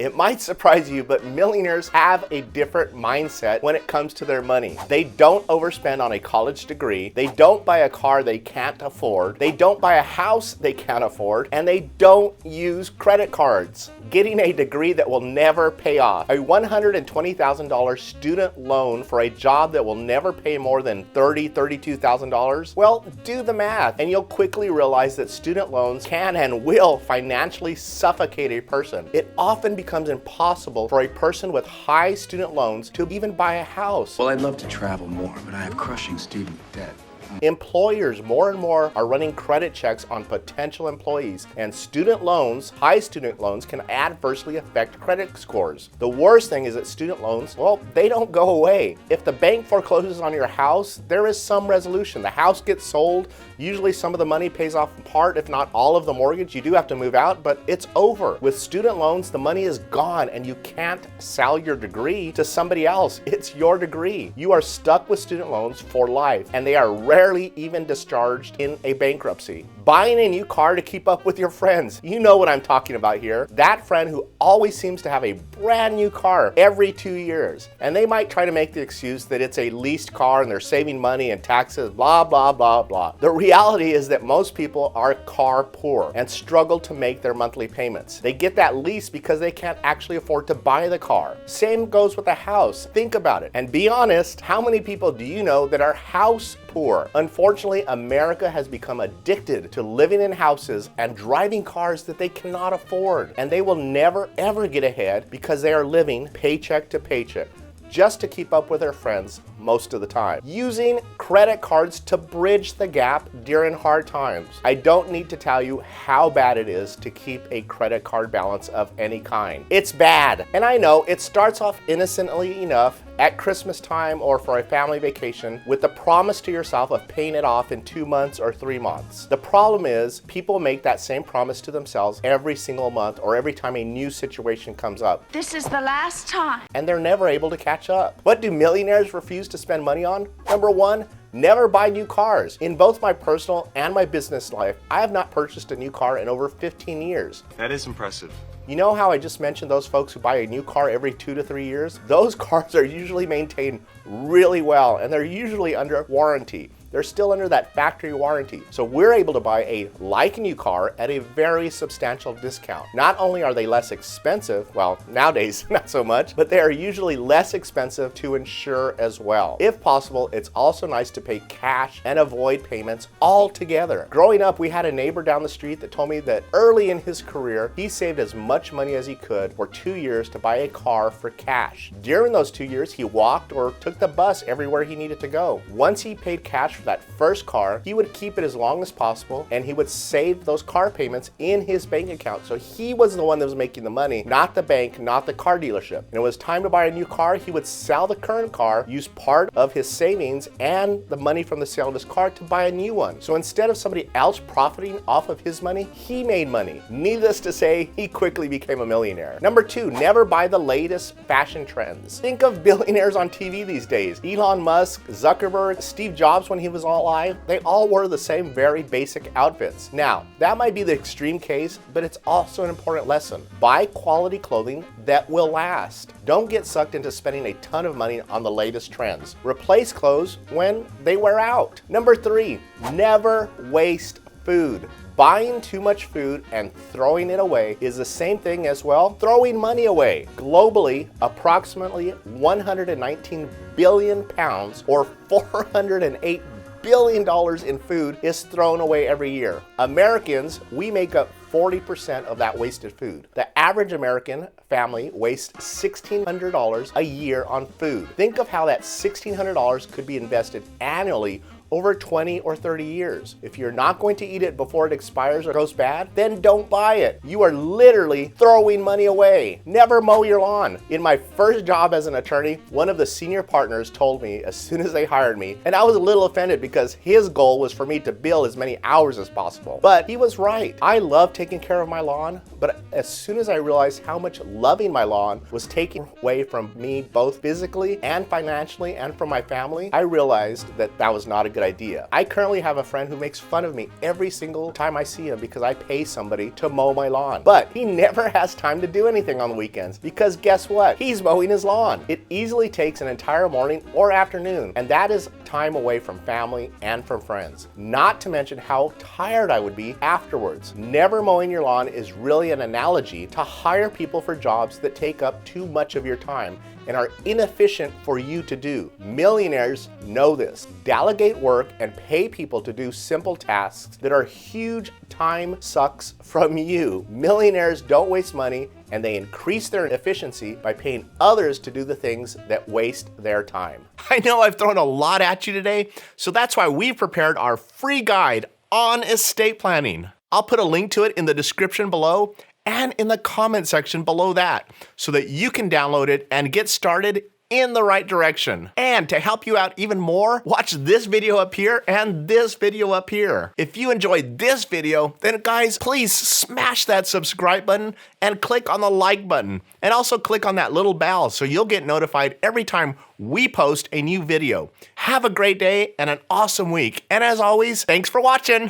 It might surprise you, but millionaires have a different mindset when it comes to their money. They don't overspend on a college degree, they don't buy a car they can't afford, they don't buy a house they can't afford, and they don't use credit cards. Getting a degree that will never pay off, a $120,000 student loan for a job that will never pay more than $32,000, well, do the math and you'll quickly realize that student loans can and will financially suffocate a person. It often becomes impossible for a person with high student loans to even buy a house. Well, I'd love to travel more, but I have crushing student debt. Employers more and more are running credit checks on potential employees, and student loans, high student loans, can adversely affect credit scores. The worst thing is that student loans, well, they don't go away. If the bank forecloses on your house, there is some resolution. The house gets sold, usually some of the money pays off part, if not all of the mortgage. You do have to move out, but it's over. With student loans, the money is gone and you can't sell your degree to somebody else. It's your degree. You are stuck with student loans for life, and they are rarely even discharged in a bankruptcy. Buying a new car to keep up with your friends. You know what I'm talking about here. That friend who always seems to have a brand new car every 2 years. And they might try to make the excuse that it's a leased car and they're saving money and taxes, blah, blah, blah, blah. The reality is that most people are car poor and struggle to make their monthly payments. They get that lease because they can't actually afford to buy the car. Same goes with a house. Think about it. And be honest, how many people do you know that are house poor? Unfortunately, America has become addicted to living in houses and driving cars that they cannot afford. And they will never ever get ahead because they are living paycheck to paycheck, just to keep up with their friends most of the time, using credit cards to bridge the gap during hard times. I don't need to tell you how bad it is to keep a credit card balance of any kind. It's bad. And I know it starts off innocently enough at Christmas time or for a family vacation with the promise to yourself of paying it off in 2 months or 3 months. The problem is people make that same promise to themselves every single month or every time a new situation comes up. This is the last time. And they're never able to catch up. What do millionaires refuse to spend money on? Number one, never buy new cars. In both my personal and my business life, I have not purchased a new car in over 15 years. That is impressive. You know how I just mentioned those folks who buy a new car every 2 to 3 years? Those cars are usually maintained really well and they're usually under warranty. They're still under that factory warranty. So we're able to buy a like-new car at a very substantial discount. Not only are they less expensive, well, nowadays not so much, but they are usually less expensive to insure as well. If possible, it's also nice to pay cash and avoid payments altogether. Growing up, we had a neighbor down the street that told me that early in his career, he saved as much money as he could for 2 years to buy a car for cash. During those 2 years, he walked or took the bus everywhere he needed to go. Once he paid cash for that first car, he would keep it as long as possible and he would save those car payments in his bank account. So he was the one that was making the money, not the bank, not the car dealership. And it was time to buy a new car, he would sell the current car, use part of his savings and the money from the sale of his car to buy a new one. So instead of somebody else profiting off of his money, he made money. Needless to say, he quickly became a millionaire. Number two, never buy the latest fashion trends. Think of billionaires on TV these days. Elon Musk, Zuckerberg, Steve Jobs when he was alive, they all wore the same very basic outfits. Now, that might be the extreme case, but it's also an important lesson. Buy quality clothing that will last. Don't get sucked into spending a ton of money on the latest trends. Replace clothes when they wear out. Number three, never waste food. Buying too much food and throwing it away is the same thing as, well, throwing money away. Globally, approximately 119 billion pounds or $408 billion in food is thrown away every year. Americans, we make up 40% of that wasted food. The average American family wastes $1,600 a year on food. Think of how that $1,600 could be invested annually over 20 or 30 years. If you're not going to eat it before it expires or goes bad, then don't buy it. You are literally throwing money away. Never mow your lawn. In my first job as an attorney, one of the senior partners told me as soon as they hired me, and I was a little offended because his goal was for me to bill as many hours as possible. But he was right. I love taking care of my lawn, but as soon as I realized how much loving my lawn was taking away from me both physically and financially and from my family, I realized that that was not a good good idea. I currently have a friend who makes fun of me every single time I see him because I pay somebody to mow my lawn. But he never has time to do anything on the weekends because guess what? He's mowing his lawn. It easily takes an entire morning or afternoon, and that is time away from family and from friends. Not to mention how tired I would be afterwards. Never mowing your lawn is really an analogy to hire people for jobs that take up too much of your time and are inefficient for you to do. Millionaires know this. Delegate work and pay people to do simple tasks that are huge time sucks from you. Millionaires don't waste money, and they increase their efficiency by paying others to do the things that waste their time. I know I've thrown a lot at you today, so that's why we've prepared our free guide on estate planning. I'll put a link to it in the description below and in the comment section below that so that you can download it and get started in the right direction. And to help you out even more, watch this video up here and this video up here. If you enjoyed this video, then guys, please smash that subscribe button and click on the like button. And also click on that little bell so you'll get notified every time we post a new video. Have a great day and an awesome week. And as always, thanks for watching.